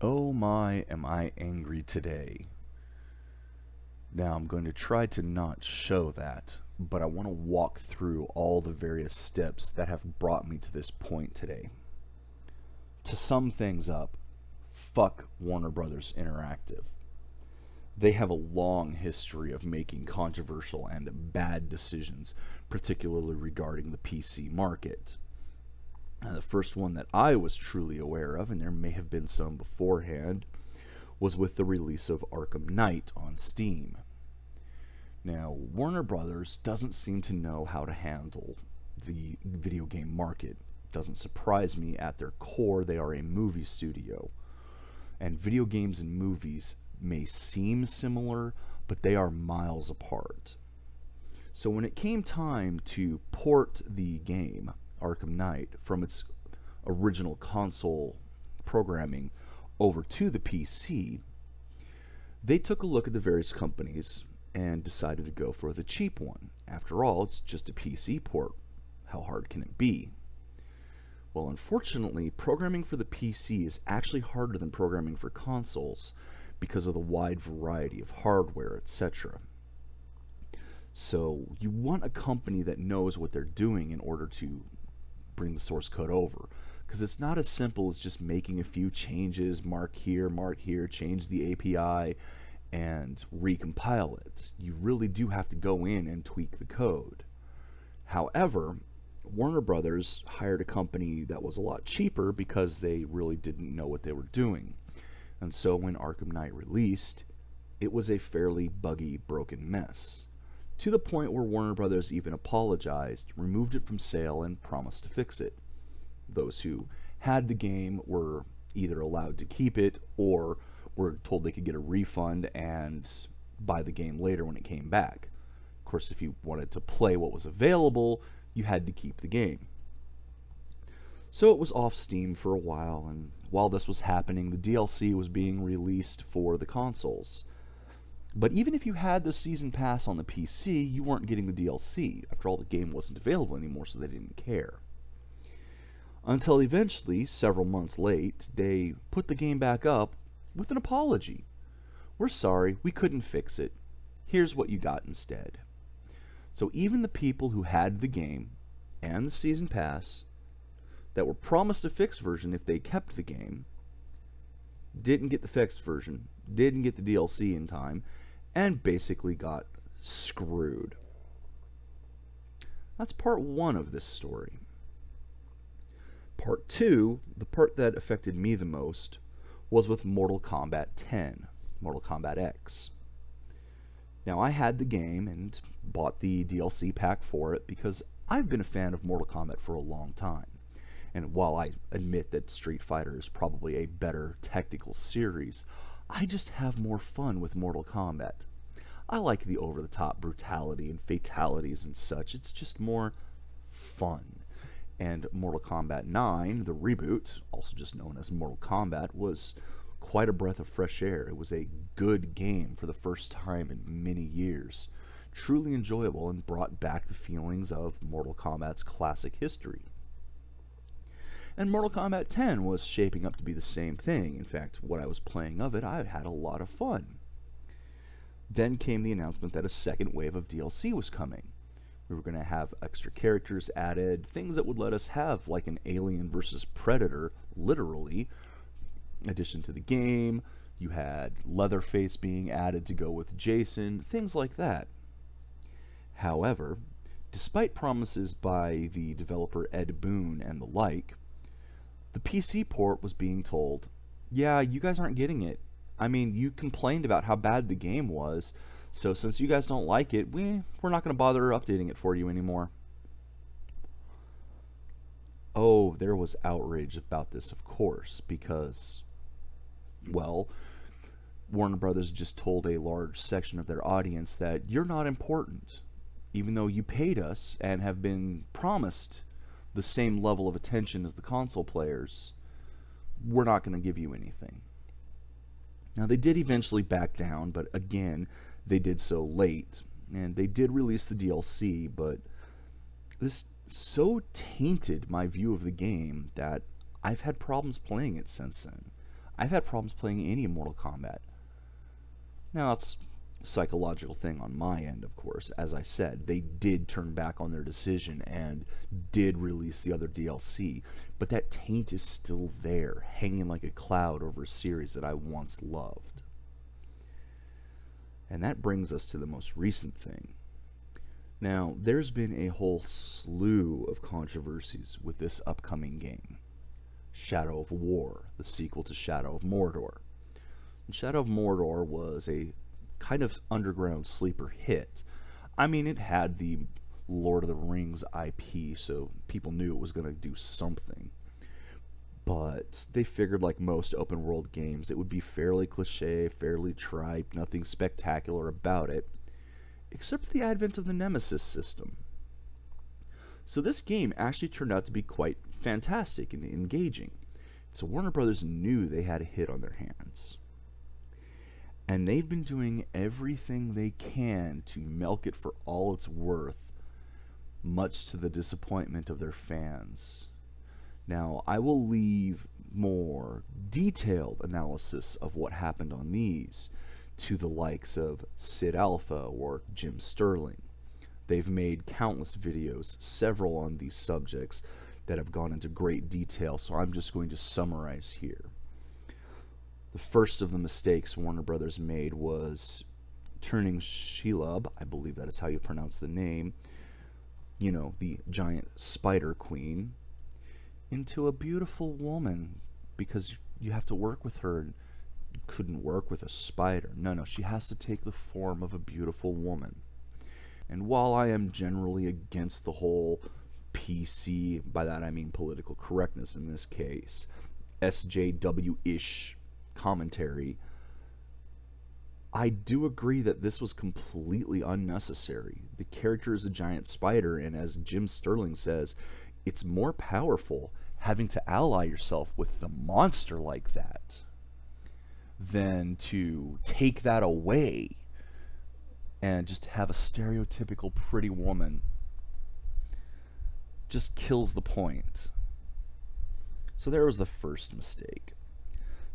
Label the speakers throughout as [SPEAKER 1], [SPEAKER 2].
[SPEAKER 1] Oh my, am I angry today. Now I'm going to try to not show that, but I want to walk through all the various steps that have brought me to this point today. To sum things up, fuck Warner Brothers Interactive. They have a long history of making controversial and bad decisions, particularly regarding the PC market. The first one that I was truly aware of, and there may have been some beforehand, was with the release of Arkham Knight on Steam. Now, Warner Brothers doesn't seem to know how to handle the video game market. Doesn't surprise me. At their core, they are a movie studio. And video games and movies may seem similar, but they are miles apart. So when it came time to port the game, Arkham Knight, from its original console programming over to the PC, they took a look at the various companies and decided to go for the cheap one. After all, it's just a PC port. How hard can it be? Well, unfortunately, programming for the PC is actually harder than programming for consoles because of the wide variety of hardware, etc. So you want a company that knows what they're doing in order to bring the source code over, because it's not as simple as just making a few changes, mark here, change the API, and recompile it. You really do have to go in and tweak the code. However, Warner Brothers hired a company that was a lot cheaper because they really didn't know what they were doing. And so when Arkham Knight released, it was a fairly buggy, broken mess, to the point where Warner Brothers even apologized, removed it from sale, and promised to fix it. Those who had the game were either allowed to keep it or were told they could get a refund and buy the game later when it came back. Of course, if you wanted to play what was available, you had to keep the game. So it was off Steam for a while, and while this was happening, the DLC was being released for the consoles. But even if you had the season pass on the PC, you weren't getting the DLC. After all, the game wasn't available anymore, so they didn't care. Until eventually, several months late, they put the game back up with an apology. We're sorry, we couldn't fix it. Here's what you got instead. So even the people who had the game and the season pass that were promised a fixed version if they kept the game didn't get the fixed version, didn't get the DLC in time, and basically got screwed. That's part one of this story. Part two, the part that affected me the most, was with Mortal Kombat 10, Mortal Kombat X. Now, I had the game and bought the DLC pack for it because I've been a fan of Mortal Kombat for a long time. And while I admit that Street Fighter is probably a better technical series, I just have more fun with Mortal Kombat. I like the over-the-top brutality and fatalities and such. It's just more fun. And Mortal Kombat 9, the reboot, also just known as Mortal Kombat, was quite a breath of fresh air. It was a good game for the first time in many years. Truly enjoyable and brought back the feelings of Mortal Kombat's classic history. And Mortal Kombat 10 was shaping up to be the same thing. In fact, what I was playing of it, I had a lot of fun. Then came the announcement that a second wave of DLC was coming. We were going to have extra characters added, things that would let us have like an Alien versus Predator, literally. In addition to the game, you had Leatherface being added to go with Jason, things like that. However, despite promises by the developer Ed Boon and the like, the PC port was being told, yeah, you guys aren't getting it. I mean, you complained about how bad the game was, so since you guys don't like it, we're not going to bother updating it for you anymore. Oh, there was outrage about this, of course, because, well, Warner Brothers just told a large section of their audience that you're not important, even though you paid us and have been promised the same level of attention as the console players. We're not going to give you anything. Now, they did eventually back down, but again, they did so late, and they did release the DLC, but this so tainted my view of the game that I've had problems playing it since then. I've had problems playing any Mortal Kombat. Now, it's a psychological thing on my end, of course. As I said, they did turn back on their decision and did release the other DLC, but that taint is still there, hanging like a cloud over a series that I once loved. And that brings us to the most recent thing. Now, there's been a whole slew of controversies with this upcoming game. Shadow of War, the sequel to Shadow of Mordor. And Shadow of Mordor was a kind of underground sleeper hit. I mean, it had the Lord of the Rings IP, so people knew it was going to do something. But they figured, like most open world games, it would be fairly cliche, fairly trite, nothing spectacular about it, except for the advent of the Nemesis system. So this game actually turned out to be quite fantastic and engaging. So Warner Brothers knew they had a hit on their hands. And they've been doing everything they can to milk it for all it's worth, much to the disappointment of their fans. Now, I will leave more detailed analysis of what happened on these to the likes of SidAlpha or Jim Sterling. They've made countless videos, several on these subjects, that have gone into great detail, so I'm just going to summarize here. The first of the mistakes Warner Brothers made was turning Shelob, I believe that is how you pronounce the name, you know, the giant spider queen, into a beautiful woman, because you have to work with her. You couldn't work with a spider. No, she has to take the form of a beautiful woman. And while I am generally against the whole PC, by that I mean political correctness in this case, SJW-ish commentary, I do agree that this was completely unnecessary. The character is a giant spider, and as Jim Sterling says, it's more powerful having to ally yourself with the monster like that than to take that away and just have a stereotypical pretty woman. Just kills the point. So there was the first mistake.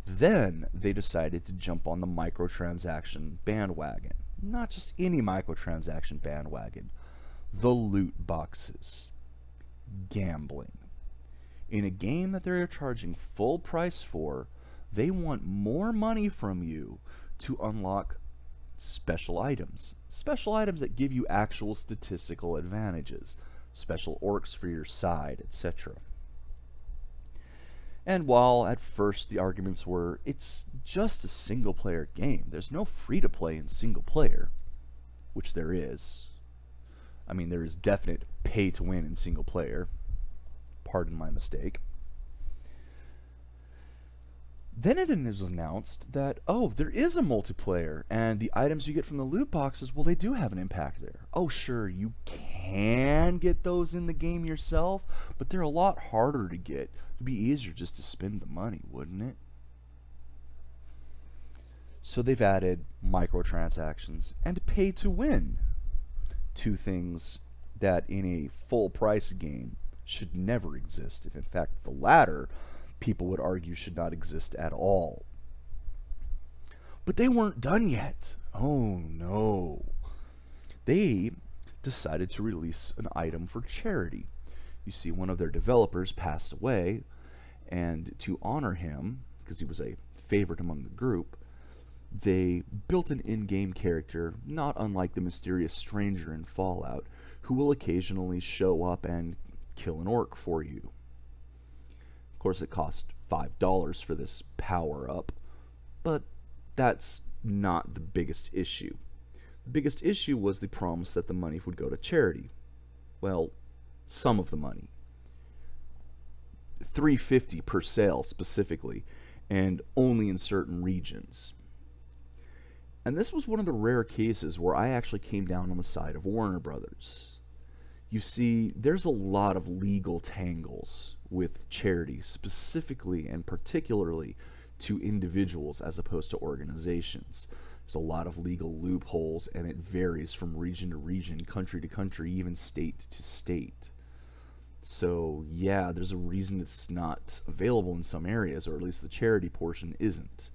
[SPEAKER 1] Then they decided to jump on the microtransaction bandwagon. Not just any microtransaction bandwagon. The loot boxes. Gambling. In a game that they're charging full price for, they want more money from you to unlock special items. Special items that give you actual statistical advantages. Special orcs for your side, etc. And while at first the arguments were, it's just a single-player game, there's no free-to-play in single-player, which there is. I mean, there is definite pay-to-win in single-player. Pardon my mistake. Then it was announced that, oh, there is a multiplayer, and the items you get from the loot boxes, well, they do have an impact there. Oh, sure, you can get those in the game yourself, but they're a lot harder to get. It'd be easier just to spend the money, wouldn't it? So they've added microtransactions and pay to win. Two things that in a full price game should never exist. And in fact, the latter, people would argue, should not exist at all. But they weren't done yet. Oh no. They decided to release an item for charity. You see, one of their developers passed away, and to honor him, because he was a favorite among the group, they built an in-game character, not unlike the mysterious stranger in Fallout, who will occasionally show up and kill an orc for you. Of course, it cost $5 for this power-up, but that's not the biggest issue. The biggest issue was the promise that the money would go to charity. Well, some of the money. $3.50 per sale specifically, and only in certain regions. And this was one of the rare cases where I actually came down on the side of Warner Brothers. You see, there's a lot of legal tangles with charity, specifically and particularly to individuals as opposed to organizations. There's a lot of legal loopholes, and it varies from region to region, country to country, even state to state. So yeah, there's a reason it's not available in some areas, or at least the charity portion isn't.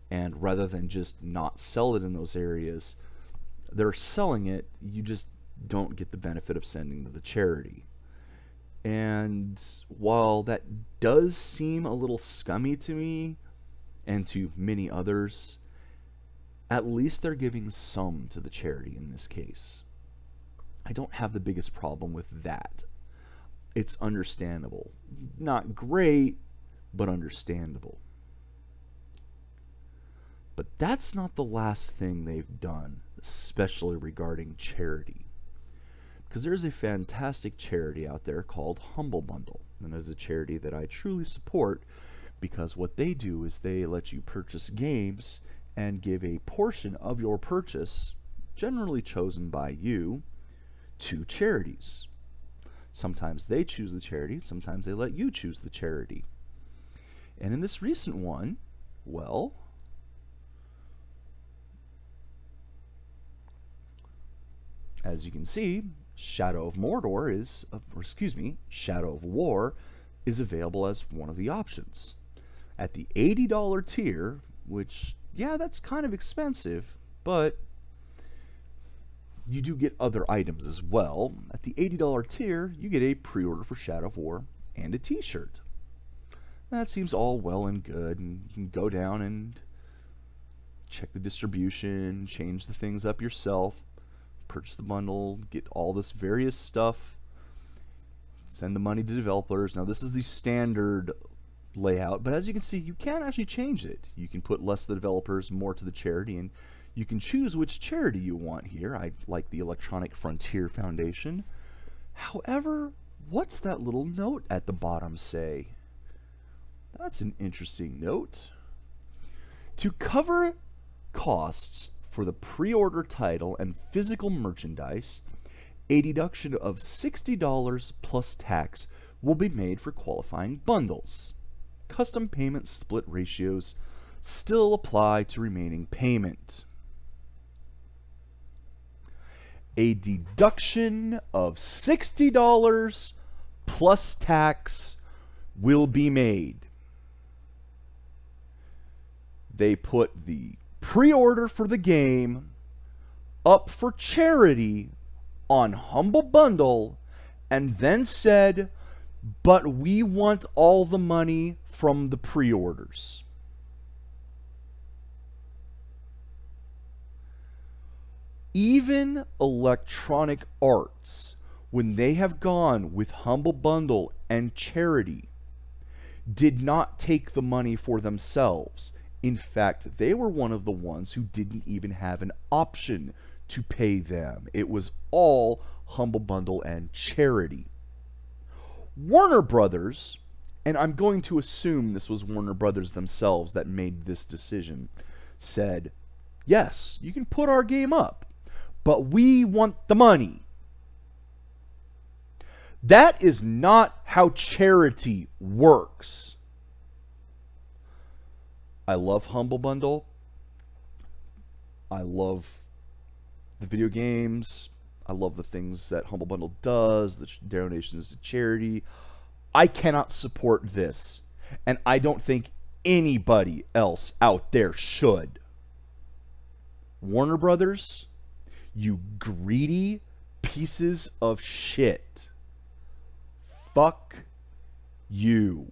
[SPEAKER 1] And rather than just not sell it in those areas, they're selling it, you just don't get the benefit of sending to the charity. And while that does seem a little scummy to me and to many others, at least they're giving some to the charity in this case. I don't have the biggest problem with that. It's understandable. Not great, but understandable. But that's not the last thing they've done, especially regarding charity. Because there's a fantastic charity out there called Humble Bundle. And it's a charity that I truly support, because what they do is they let you purchase games and give a portion of your purchase, generally chosen by you, to charities. Sometimes they choose the charity, sometimes they let you choose the charity. And in this recent one, well, as you can see, Shadow of Mordor is, Shadow of War is available as one of the options. At the $80 tier, which, yeah, that's kind of expensive, but you do get other items as well. At the $80 tier, you get a pre-order for Shadow of War and a t-shirt. That seems all well and good, and you can go down and check the distribution, change the things up yourself, purchase the bundle, get all this various stuff, send the money to developers. Now this is the standard layout, but as you can see, you can actually change it. You can put less to the developers, more to the charity, and you can choose which charity you want here. I like the Electronic Frontier Foundation. However, what's that little note at the bottom say? That's an interesting note. To cover costs for the pre-order title and physical merchandise, a deduction of $60 plus tax will be made for qualifying bundles. Custom payment split ratios still apply to remaining payment. A deduction of $60 plus tax will be made. They put the pre-order for the game up for charity on Humble Bundle and then said, but we want all the money from the pre-orders. Even Electronic Arts, when they have gone with Humble Bundle and charity, did not take the money for themselves. In fact, they were one of the ones who didn't even have an option to pay them. It was all Humble Bundle and charity. Warner Brothers, and I'm going to assume this was Warner Brothers themselves that made this decision, said, yes, you can put our game up, but we want the money. That is not how charity works. I love Humble Bundle. I love the video games. I love the things that Humble Bundle does, the donations to charity. I cannot support this, and I don't think anybody else out there should. Warner Brothers, you greedy pieces of shit. Fuck you.